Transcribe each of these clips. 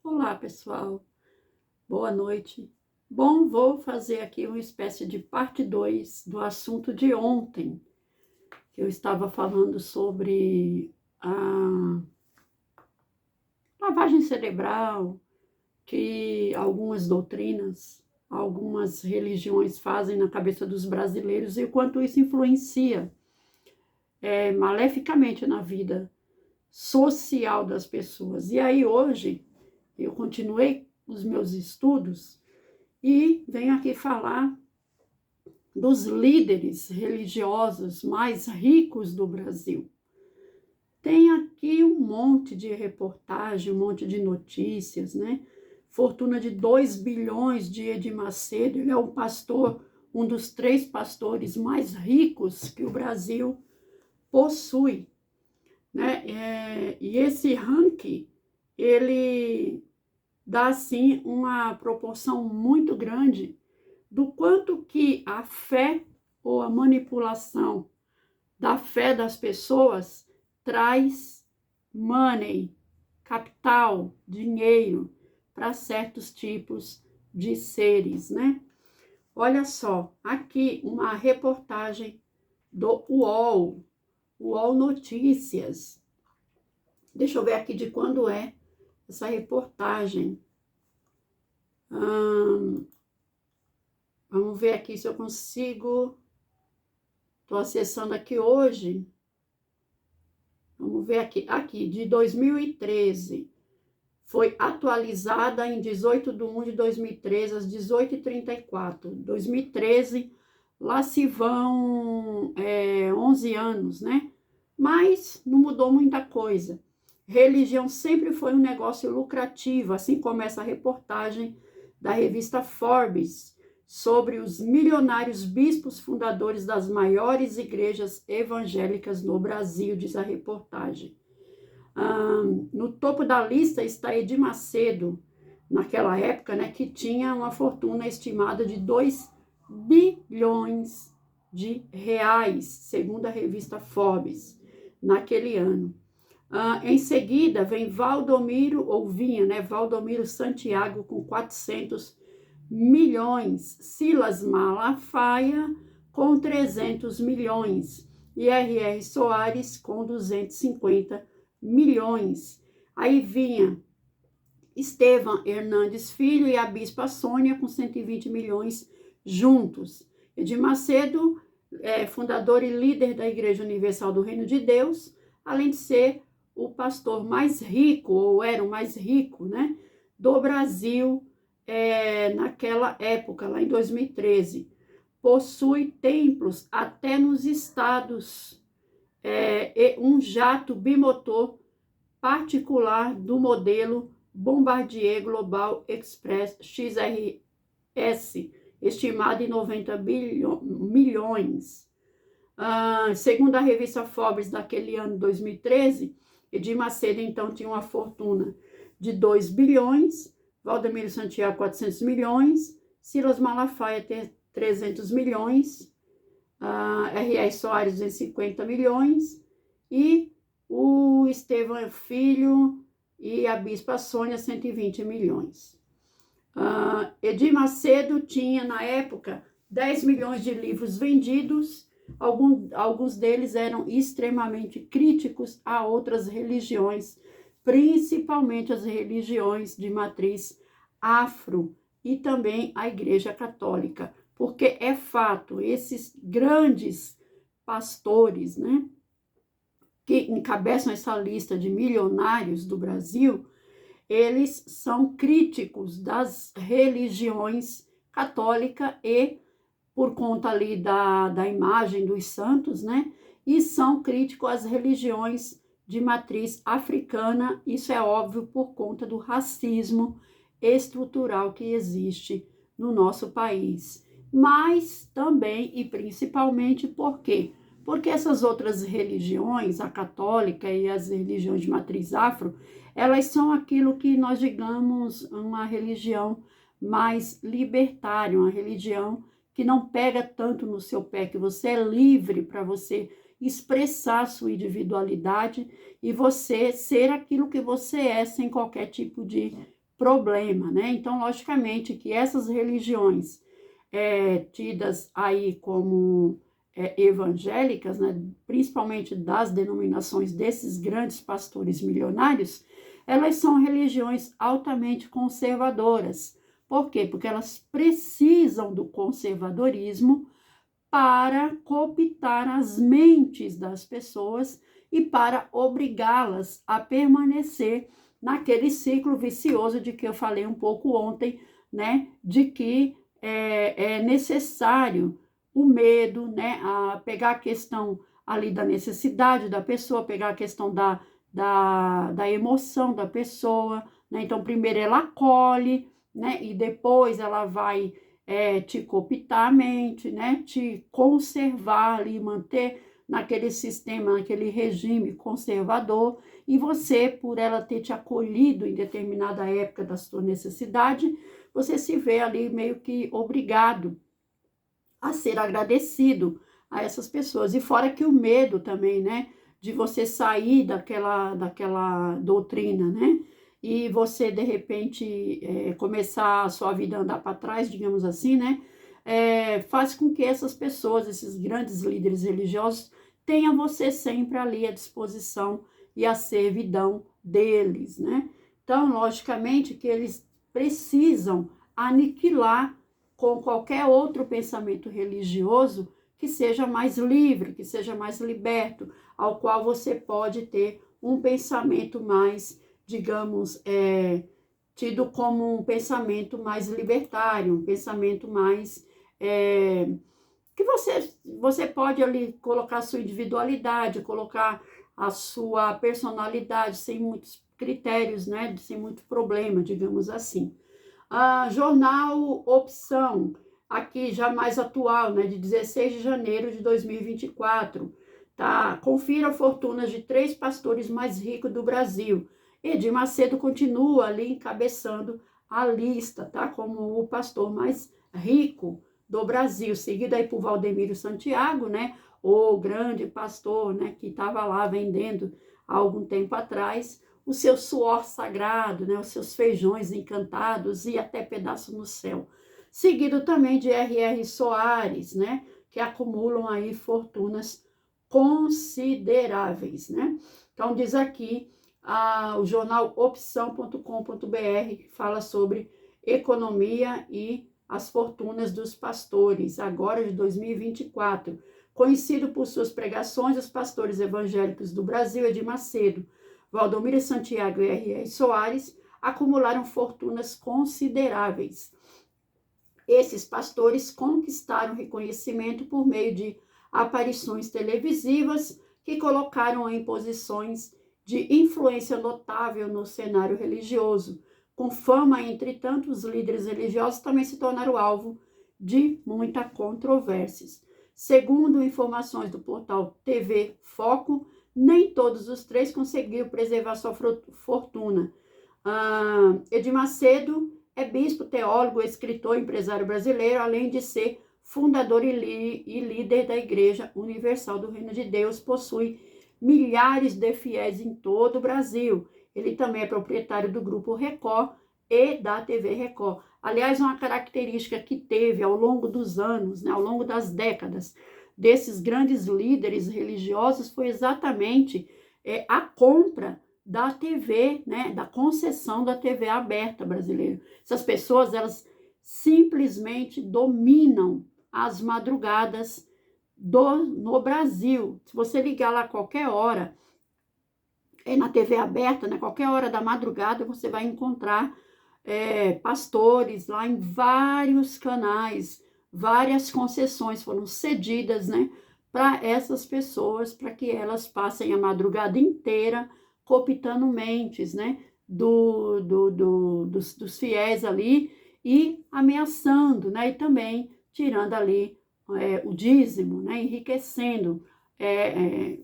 Olá, pessoal. Boa noite. Bom, vou fazer aqui uma espécie de parte 2 do assunto de ontem, que eu estava falando sobre a lavagem cerebral, que algumas doutrinas, algumas religiões fazem na cabeça dos brasileiros e o quanto isso influencia maleficamente na vida social das pessoas. E aí, hoje, eu continuei os meus estudos e venho aqui falar dos líderes religiosos mais ricos do Brasil. Tem aqui um monte de reportagem, um monte de notícias, né? Fortuna de 2 bilhões de Edir Macedo, ele é um pastor, um dos 3 pastores mais ricos que o Brasil possui, né? E esse ranking, ele dá, assim, uma proporção muito grande do quanto que a fé ou a manipulação da fé das pessoas traz money, capital, dinheiro para certos tipos de seres, né? Olha só, aqui uma reportagem do UOL Notícias. Deixa eu ver aqui de quando é essa reportagem. Vamos ver aqui se eu consigo. Estou acessando aqui hoje. Vamos ver aqui. Aqui, de 2013. Foi atualizada em 18/1 de 2013, às 18h34. 2013, lá se vão 11 anos, né? Mas não mudou muita coisa. Religião sempre foi um negócio lucrativo, assim como essa reportagem da revista Forbes, sobre os milionários bispos fundadores das maiores igrejas evangélicas no Brasil, diz a reportagem. No topo da lista está Edir Macedo, naquela época, né, que tinha uma fortuna estimada de 2 bilhões de reais, segundo a revista Forbes, naquele ano. Em seguida, vem Valdomiro, ou vinha, né, Valdomiro Santiago, com 400 milhões, Silas Malafaia com 300 milhões e R.R. Soares com 250 milhões. Aí vinha Estevam Hernandes Filho e a Bispa Sônia com 120 milhões juntos. Edir Macedo, fundador e líder da Igreja Universal do Reino de Deus, além de ser o pastor mais rico, ou era o mais rico, né, do Brasil, naquela época, lá em 2013, possui templos até nos estados, e um jato bimotor particular do modelo Bombardier Global Express XRS, estimado em 90 milhões. Segundo a revista Forbes daquele ano, 2013, Edir Macedo, então, tinha uma fortuna de 2 bilhões, Valdomiro Santiago, 400 milhões, Silas Malafaia, 300 milhões, R.R. Soares, 250 milhões, e o Estevam Filho e a Bispa Sônia, 120 milhões. Edir Macedo tinha, na época, 10 milhões de livros vendidos, alguns deles eram extremamente críticos a outras religiões, principalmente as religiões de matriz afro e também a Igreja Católica, porque é fato, esses grandes pastores, né, que encabeçam essa lista de milionários do Brasil, eles são críticos das religiões católica e por conta ali da imagem dos santos, né, e são críticos às religiões de matriz africana, isso é óbvio por conta do racismo estrutural que existe no nosso país. Mas também e principalmente por quê? Porque essas outras religiões, a católica e as religiões de matriz afro, elas são aquilo que nós digamos uma religião mais libertária, uma religião que não pega tanto no seu pé, que você é livre para você expressar sua individualidade e você ser aquilo que você é, sem qualquer tipo de problema, né? Então, logicamente que essas religiões tidas aí como evangélicas, né, principalmente das denominações desses grandes pastores milionários, elas são religiões altamente conservadoras. Por quê? Porque elas precisam do conservadorismo para cooptar as mentes das pessoas e para obrigá-las a permanecer naquele ciclo vicioso de que eu falei um pouco ontem, né? De que é necessário o medo, né? A pegar a questão ali da necessidade da pessoa, pegar a questão da emoção da pessoa, né? Então, primeiro ela acolhe, né? E depois ela vai te cooptar a mente, né? Te conservar ali, manter naquele sistema, naquele regime conservador, e você, por ela ter te acolhido em determinada época da sua necessidade, você se vê ali meio que obrigado a ser agradecido a essas pessoas. E fora que o medo também, né? De você sair daquela doutrina, né? E você, de repente, começar a sua vida a andar para trás, digamos assim, né? Faz com que essas pessoas, esses grandes líderes religiosos, tenham você sempre ali à disposição e à servidão deles, né? Então, logicamente que eles precisam aniquilar com qualquer outro pensamento religioso que seja mais livre, que seja mais liberto, ao qual você pode ter um pensamento mais, digamos, tido como um pensamento mais libertário, um pensamento mais que você pode ali colocar a sua individualidade, colocar a sua personalidade sem muitos critérios, né, sem muito problema, digamos assim. Jornal Opção, aqui já mais atual, né, de 16 de janeiro de 2024, tá? Confira fortunas de 3 pastores mais ricos do Brasil. Edir Macedo continua ali encabeçando a lista, tá? Como o pastor mais rico do Brasil, seguido aí por Valdemiro Santiago, né? O grande pastor, né? Que estava lá vendendo há algum tempo atrás o seu suor sagrado, né? Os seus feijões encantados e até pedaço no céu. Seguido também de R.R. Soares, né? Que acumulam aí fortunas consideráveis, né? Então diz aqui o jornal opção.com.br, que fala sobre economia e as fortunas dos pastores, agora de 2024. Conhecido por suas pregações, os pastores evangélicos do Brasil, Edir Macedo, Valdomiro Santiago e R.R. Soares, acumularam fortunas consideráveis. Esses pastores conquistaram reconhecimento por meio de aparições televisivas que colocaram em posições de influência notável no cenário religioso. Com fama entre tantos líderes religiosos, também se tornaram alvo de muita controvérsias. Segundo informações do portal TV Foco, nem todos os 3 conseguiram preservar sua fortuna. Edir Macedo é bispo, teólogo, escritor, empresário brasileiro, além de ser fundador e líder da Igreja Universal do Reino de Deus, possui milhares de fiéis em todo o Brasil. Ele também é proprietário do Grupo Record e da TV Record. Aliás, uma característica que teve ao longo dos anos, né, ao longo das décadas, desses grandes líderes religiosos foi exatamente a compra da TV, né, da concessão da TV aberta brasileira. Essas pessoas, elas simplesmente dominam as madrugadas no Brasil. Se você ligar lá a qualquer hora, na TV aberta, né, qualquer hora da madrugada, você vai encontrar pastores lá em vários canais, várias concessões foram cedidas, né, para essas pessoas, para que elas passem a madrugada inteira cooptando mentes, né, dos fiéis ali e ameaçando, né, e também tirando ali o dízimo, né, enriquecendo,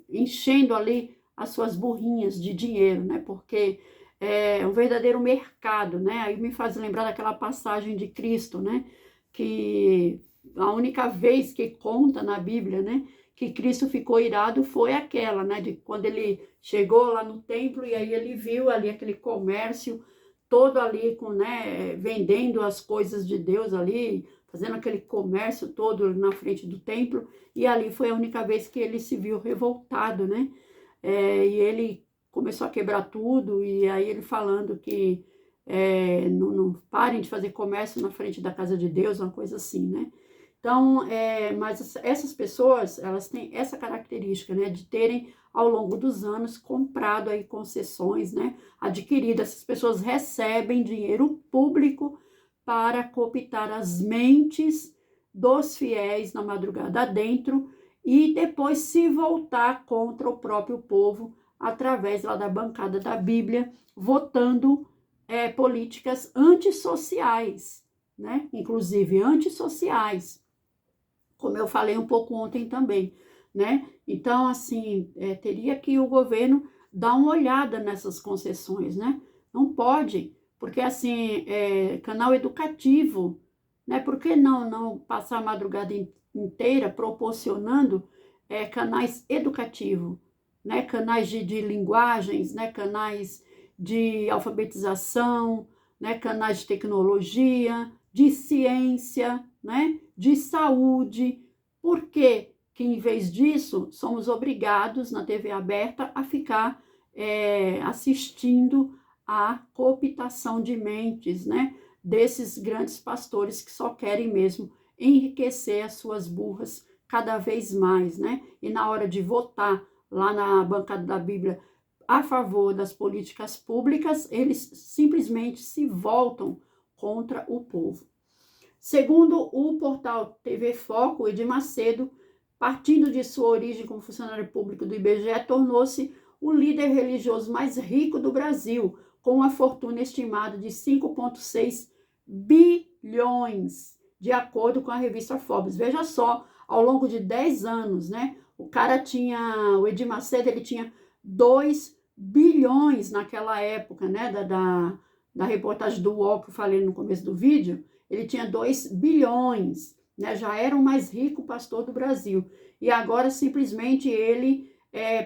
enchendo ali as suas burrinhas de dinheiro, né, porque é um verdadeiro mercado, né, aí me faz lembrar daquela passagem de Cristo, né, que a única vez que conta na Bíblia, né, que Cristo ficou irado foi aquela, né, de quando ele chegou lá no templo e aí ele viu ali aquele comércio todo ali com, né, vendendo as coisas de Deus ali, fazendo aquele comércio todo na frente do templo, e ali foi a única vez que ele se viu revoltado, né? E ele começou a quebrar tudo, e aí ele falando que não parem de fazer comércio na frente da casa de Deus, uma coisa assim, né? Então, mas essas pessoas, elas têm essa característica, né, de terem, ao longo dos anos, comprado aí concessões, né, adquirido. Essas pessoas recebem dinheiro público para cooptar as mentes dos fiéis na madrugada adentro e depois se voltar contra o próprio povo através lá da bancada da Bíblia, votando políticas antissociais, né, inclusive antissociais, como eu falei um pouco ontem também, né? Então, assim, teria que o governo dar uma olhada nessas concessões, né? Não pode, porque, assim, canal educativo, né? Por que não passar a madrugada inteira proporcionando canais educativos, né? Canais de linguagens, né? Canais de alfabetização, né? Canais de tecnologia, de ciência, né? De saúde. Por que que, em vez disso, somos obrigados, na TV aberta, a ficar assistindo à cooptação de mentes, né? Desses grandes pastores que só querem mesmo enriquecer as suas burras cada vez mais, né? E na hora de votar lá na bancada da Bíblia a favor das políticas públicas, eles simplesmente se voltam contra o povo. Segundo o portal TV Foco, Edir Macedo, partindo de sua origem como funcionário público do IBGE, tornou-se o líder religioso mais rico do Brasil, com uma fortuna estimada de 5,6 bilhões, de acordo com a revista Forbes. Veja só, ao longo de 10 anos, né? O Edir Macedo, ele tinha 2 bilhões naquela época, né? Da reportagem do UOL que eu falei no começo do vídeo. Ele tinha 2 bilhões, né? Já era o mais rico pastor do Brasil. E agora, simplesmente, ele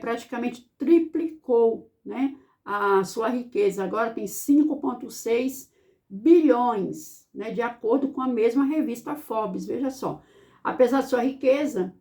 praticamente triplicou, né, a sua riqueza. Agora tem 5,6 bilhões, né, de acordo com a mesma revista Forbes. Veja só. Apesar de sua riqueza,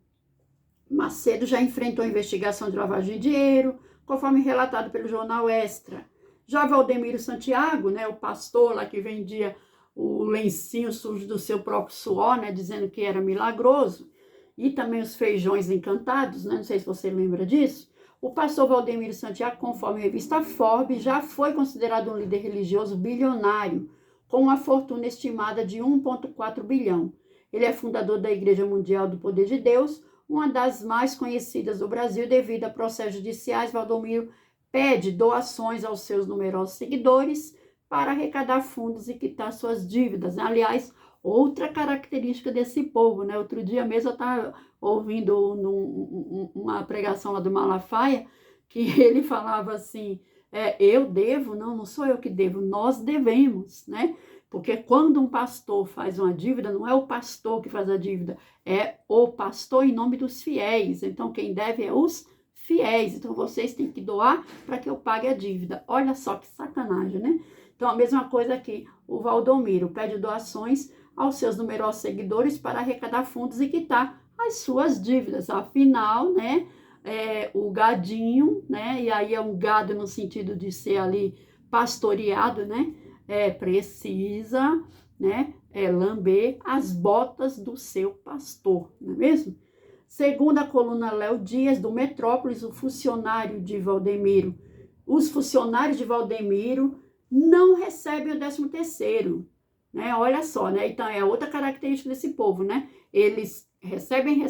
Macedo já enfrentou investigação de lavagem de dinheiro, conforme relatado pelo jornal Extra. Já Valdemiro Santiago, né, o pastor lá que vendia o lencinho sujo do seu próprio suor, né, dizendo que era milagroso, e também os feijões encantados, né, não sei se você lembra disso. O pastor Valdemiro Santiago, conforme a revista Forbes, já foi considerado um líder religioso bilionário, com uma fortuna estimada de 1,4 bilhão. Ele é fundador da Igreja Mundial do Poder de Deus, uma das mais conhecidas do Brasil. Devido a processos judiciais, Valdemiro pede doações aos seus numerosos seguidores para arrecadar fundos e quitar suas dívidas. Aliás, outra característica desse povo, né? Outro dia mesmo eu estava ouvindo uma pregação lá do Malafaia, que ele falava assim, eu devo? Não sou eu que devo, nós devemos, né? Porque quando um pastor faz uma dívida, não é o pastor que faz a dívida, é o pastor em nome dos fiéis. Então, quem deve é os fiéis. Então, vocês têm que doar para que eu pague a dívida. Olha só que sacanagem, né? Então, a mesma coisa aqui, o Valdomiro pede doações aos seus numerosos seguidores para arrecadar fundos e quitar as suas dívidas. Afinal, né, o gadinho, né, e aí é um gado no sentido de ser ali pastoreado, né, precisa, né, lamber as botas do seu pastor, não é mesmo? Segundo a coluna Léo Dias, do Metrópolis, o funcionário de Valdemiro, os funcionários de Valdemiro não recebem o 13º, né? Olha só, né? Então, é outra característica desse povo, né? Eles recebem,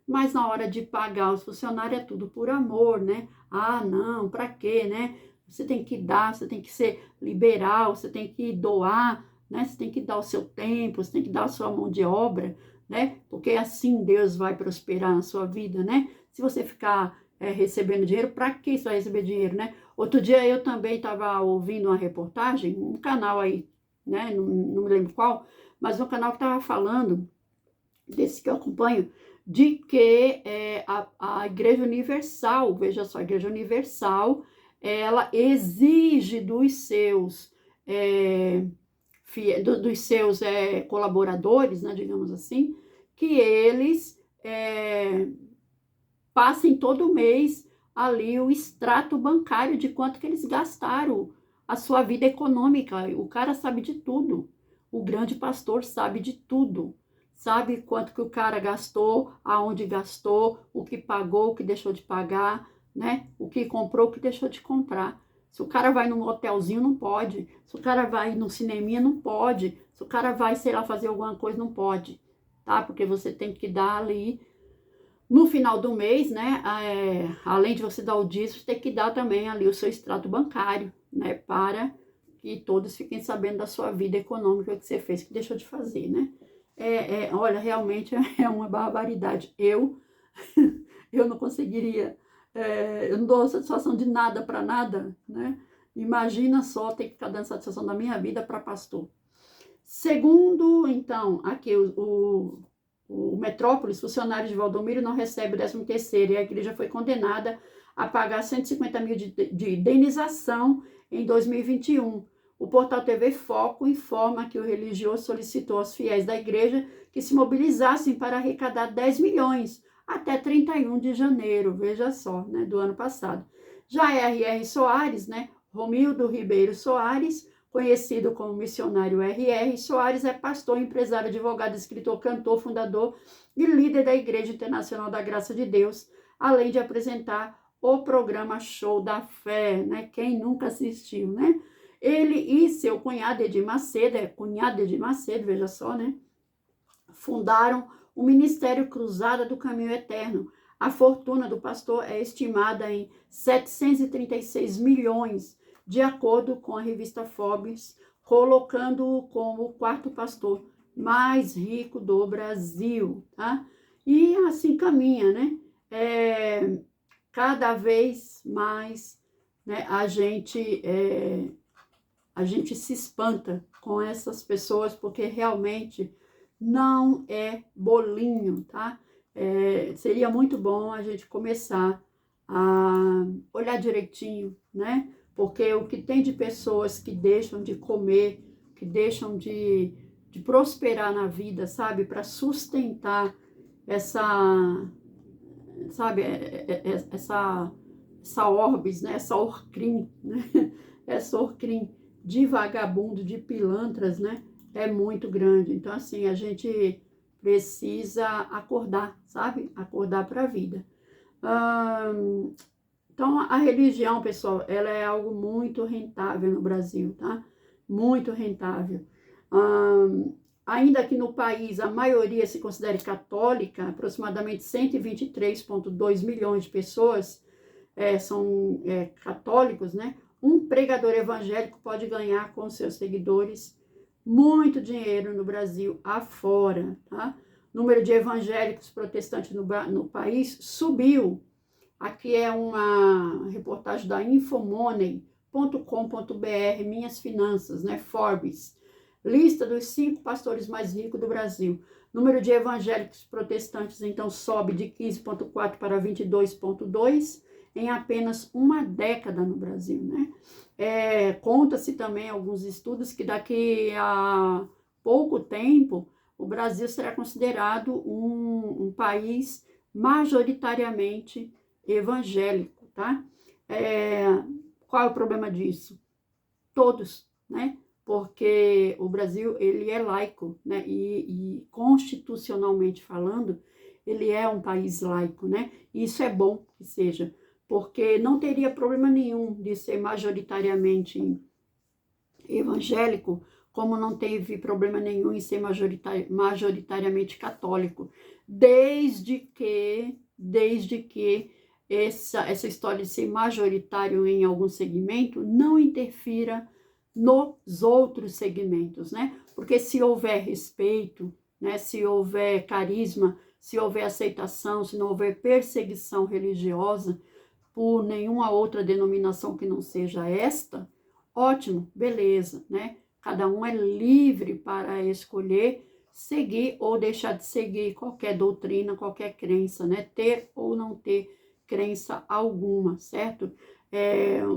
mas na hora de pagar os funcionários é tudo por amor, né? Ah, não, pra quê, né? Você tem que dar, você tem que ser liberal, você tem que doar, né? Você tem que dar o seu tempo, você tem que dar a sua mão de obra, né? Porque assim Deus vai prosperar na sua vida, né? Se você ficar recebendo dinheiro, para que você vai receber dinheiro, né? Outro dia eu também estava ouvindo uma reportagem, um canal aí, né? Não me lembro qual, mas um canal que estava falando, desse que eu acompanho, de que a Igreja Universal, veja só, a Igreja Universal ela exige dos seus colaboradores, né, digamos assim, que eles passem todo mês ali o extrato bancário de quanto que eles gastaram a sua vida econômica. O cara sabe de tudo. O grande pastor sabe de tudo. Sabe quanto que o cara gastou, aonde gastou, o que pagou, o que deixou de pagar, né? O que comprou, o que deixou de comprar. Se o cara vai num hotelzinho, não pode. Se o cara vai no cineminha, não pode. Se o cara vai, sei lá, fazer alguma coisa, não pode. Tá? Porque você tem que dar ali no final do mês, né, além de você dar o dízimo, você tem que dar também ali o seu extrato bancário, né, para que todos fiquem sabendo da sua vida econômica que você fez, que deixou de fazer, né. Olha, realmente é uma barbaridade. Eu não conseguiria, eu não dou satisfação de nada para nada, né. Imagina só ter que ficar dando satisfação da minha vida para pastor. Segundo, então, aqui o Metrópolis, funcionários de Valdomiro não recebe o 13º e a igreja foi condenada a pagar 150 mil de indenização em 2021. O portal TV Foco informa que o religioso solicitou aos fiéis da igreja que se mobilizassem para arrecadar 10 milhões até 31 de janeiro, veja só, né, do ano passado. Já R.R. Soares, né, Romildo Ribeiro Soares, conhecido como missionário R.R. Soares, é pastor, empresário, advogado, escritor, cantor, fundador e líder da Igreja Internacional da Graça de Deus, além de apresentar o programa Show da Fé, né? Quem nunca assistiu, né? Ele e seu cunhado Edir Macedo, veja só, né? Fundaram o Ministério Cruzada do Caminho Eterno. A fortuna do pastor é estimada em 736 milhões, de acordo com a revista Forbes, colocando-o como o quarto pastor mais rico do Brasil, tá? E assim caminha, né? Cada vez mais, né, a gente se espanta com essas pessoas, porque realmente não é bolinho, tá? Seria muito bom a gente começar a olhar direitinho, né? Porque o que tem de pessoas que deixam de comer, que deixam de prosperar na vida, sabe? Para sustentar essa, sabe? Essa orbis, né? Essa orcrim, né? Essa orcrim de vagabundo, de pilantras, né? É muito grande. Então, assim, a gente precisa acordar, sabe? Acordar para a vida. Então, a religião, pessoal, ela é algo muito rentável no Brasil, tá? Muito rentável. Ainda que no país a maioria se considere católica, aproximadamente 123,2 milhões de pessoas são católicos, né? Um pregador evangélico pode ganhar com seus seguidores muito dinheiro no Brasil afora, tá? O número de evangélicos protestantes no país subiu. Aqui é uma reportagem da infomoney.com.br, Minhas Finanças, né? Forbes. Lista dos 5 pastores mais ricos do Brasil. Número de evangélicos protestantes, então, sobe de 15,4 para 22,2 em apenas uma década no Brasil, né? Conta-se também alguns estudos que daqui a pouco tempo o Brasil será considerado um país majoritariamente evangélico, tá? Qual é o problema disso? Todos, né? Porque o Brasil, ele é laico, né? E constitucionalmente falando, ele é um país laico, né? E isso é bom que seja, porque não teria problema nenhum de ser majoritariamente evangélico, como não teve problema nenhum em ser majoritariamente católico, desde que essa história de ser majoritário em algum segmento não interfira nos outros segmentos, né? Porque se houver respeito, né? Se houver carisma, se houver aceitação, se não houver perseguição religiosa por nenhuma outra denominação que não seja esta, ótimo, beleza, né? Cada um é livre para escolher seguir ou deixar de seguir qualquer doutrina, qualquer crença, né? Ter ou não ter crença alguma, certo?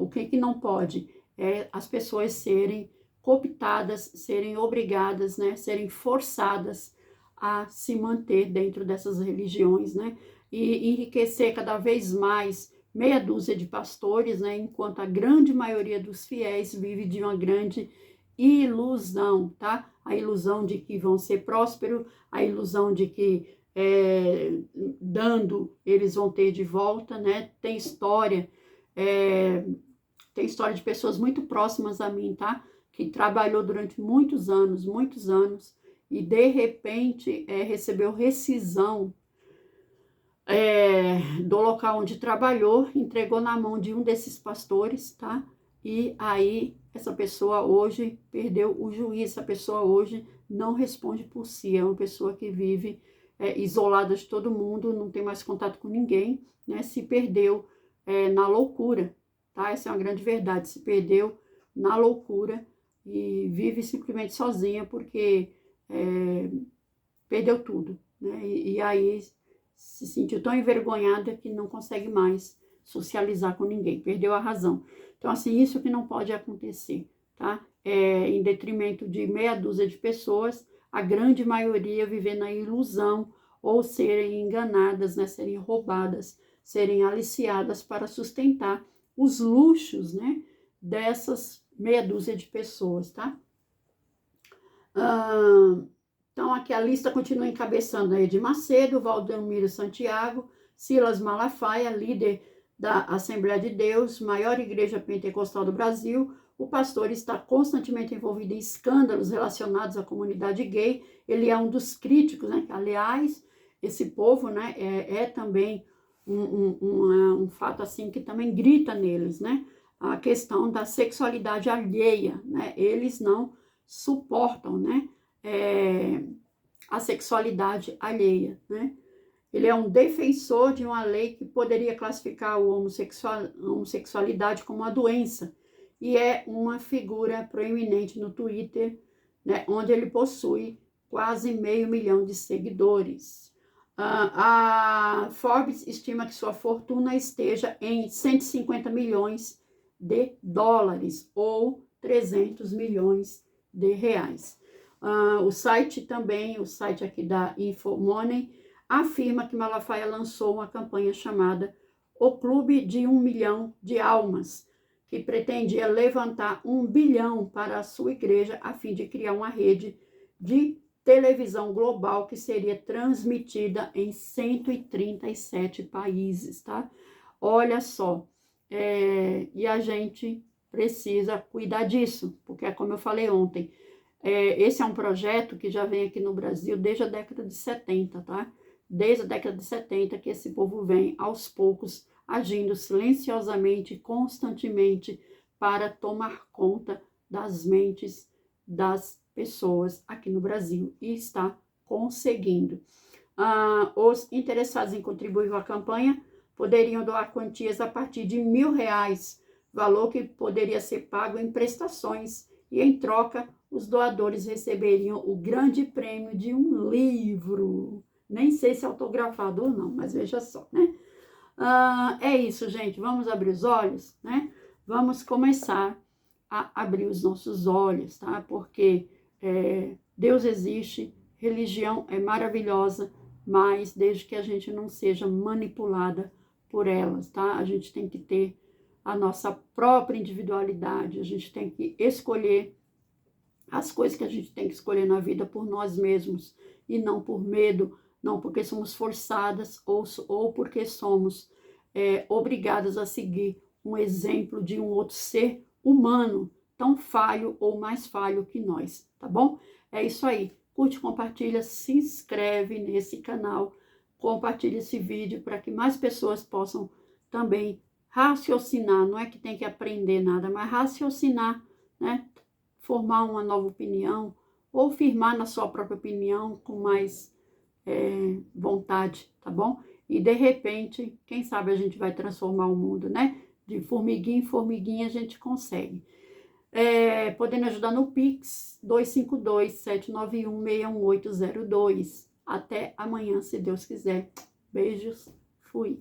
O que não pode? As pessoas serem cooptadas, serem obrigadas, né, serem forçadas a se manter dentro dessas religiões, né, e enriquecer cada vez mais meia dúzia de pastores, né, enquanto a grande maioria dos fiéis vive de uma grande ilusão, tá? A ilusão de que vão ser prósperos, a ilusão de que dando eles vão ter de volta, né? Tem história de pessoas muito próximas a mim, tá? Que trabalhou durante muitos anos, e de repente recebeu rescisão do local onde trabalhou, entregou na mão de um desses pastores, tá? E aí essa pessoa hoje perdeu o juízo, essa pessoa hoje não responde por si, é uma pessoa que vive isolada de todo mundo, não tem mais contato com ninguém, né? Se perdeu na loucura, tá? Essa é uma grande verdade, se perdeu na loucura e vive simplesmente sozinha porque perdeu tudo, né? E aí se sentiu tão envergonhada que não consegue mais socializar com ninguém, perdeu a razão. Então, assim, isso que não pode acontecer, tá? Em detrimento de meia dúzia de pessoas, a grande maioria viver na ilusão ou serem enganadas, né? Serem roubadas, serem aliciadas para sustentar os luxos, né? Dessas meia dúzia de pessoas, tá? Então, aqui a lista continua encabeçando Edir Macedo, Valdomiro Santiago, Silas Malafaia, líder da Assembleia de Deus, maior igreja pentecostal do Brasil. O pastor está constantemente envolvido em escândalos relacionados à comunidade gay. Ele é um dos críticos, né? Aliás, esse povo, né, também um fato assim que também grita neles, né? A questão da sexualidade alheia, né? Eles não suportam, né? A sexualidade alheia, né? Ele é um defensor de uma lei que poderia classificar a homossexualidade como uma doença e é uma figura proeminente no Twitter, né, onde ele possui quase 500 mil de seguidores. A Forbes estima que sua fortuna esteja em 150 milhões de dólares ou 300 milhões de reais. O site aqui da InfoMoney, afirma que Malafaia lançou uma campanha chamada O Clube de 1 Milhão de Almas, que pretendia levantar 1 bilhão para a sua igreja a fim de criar uma rede de televisão global que seria transmitida em 137 países, tá? Olha só, e a gente precisa cuidar disso, porque é como eu falei ontem, esse é um projeto que já vem aqui no Brasil desde a década de 70, tá? Desde a década de 70 que esse povo vem, aos poucos, agindo silenciosamente, constantemente, para tomar conta das mentes das pessoas aqui no Brasil. E está conseguindo. Os interessados em contribuir com a campanha poderiam doar quantias a partir de R$1.000, valor que poderia ser pago em prestações, e em troca os doadores receberiam o grande prêmio de um livro. Nem sei se é autografado ou não, mas veja só, né? É isso, gente. Vamos abrir os olhos, né? Vamos começar a abrir os nossos olhos, tá? Porque Deus existe, religião é maravilhosa, mas desde que a gente não seja manipulada por elas, tá? A gente tem que ter a nossa própria individualidade, a gente tem que escolher as coisas que a gente tem que escolher na vida por nós mesmos e não por medo, não porque somos forçadas ou porque somos obrigadas a seguir um exemplo de um outro ser humano tão falho ou mais falho que nós, tá bom? É isso aí. Curte, compartilha, se inscreve nesse canal, compartilha esse vídeo para que mais pessoas possam também raciocinar. Não é que tem que aprender nada, mas raciocinar, né? Formar uma nova opinião ou firmar na sua própria opinião com mais vontade, tá bom? E de repente, quem sabe a gente vai transformar o mundo, né? De formiguinha em formiguinha a gente consegue. Podendo ajudar no Pix 252-791-61802. Até amanhã, se Deus quiser. Beijos, fui.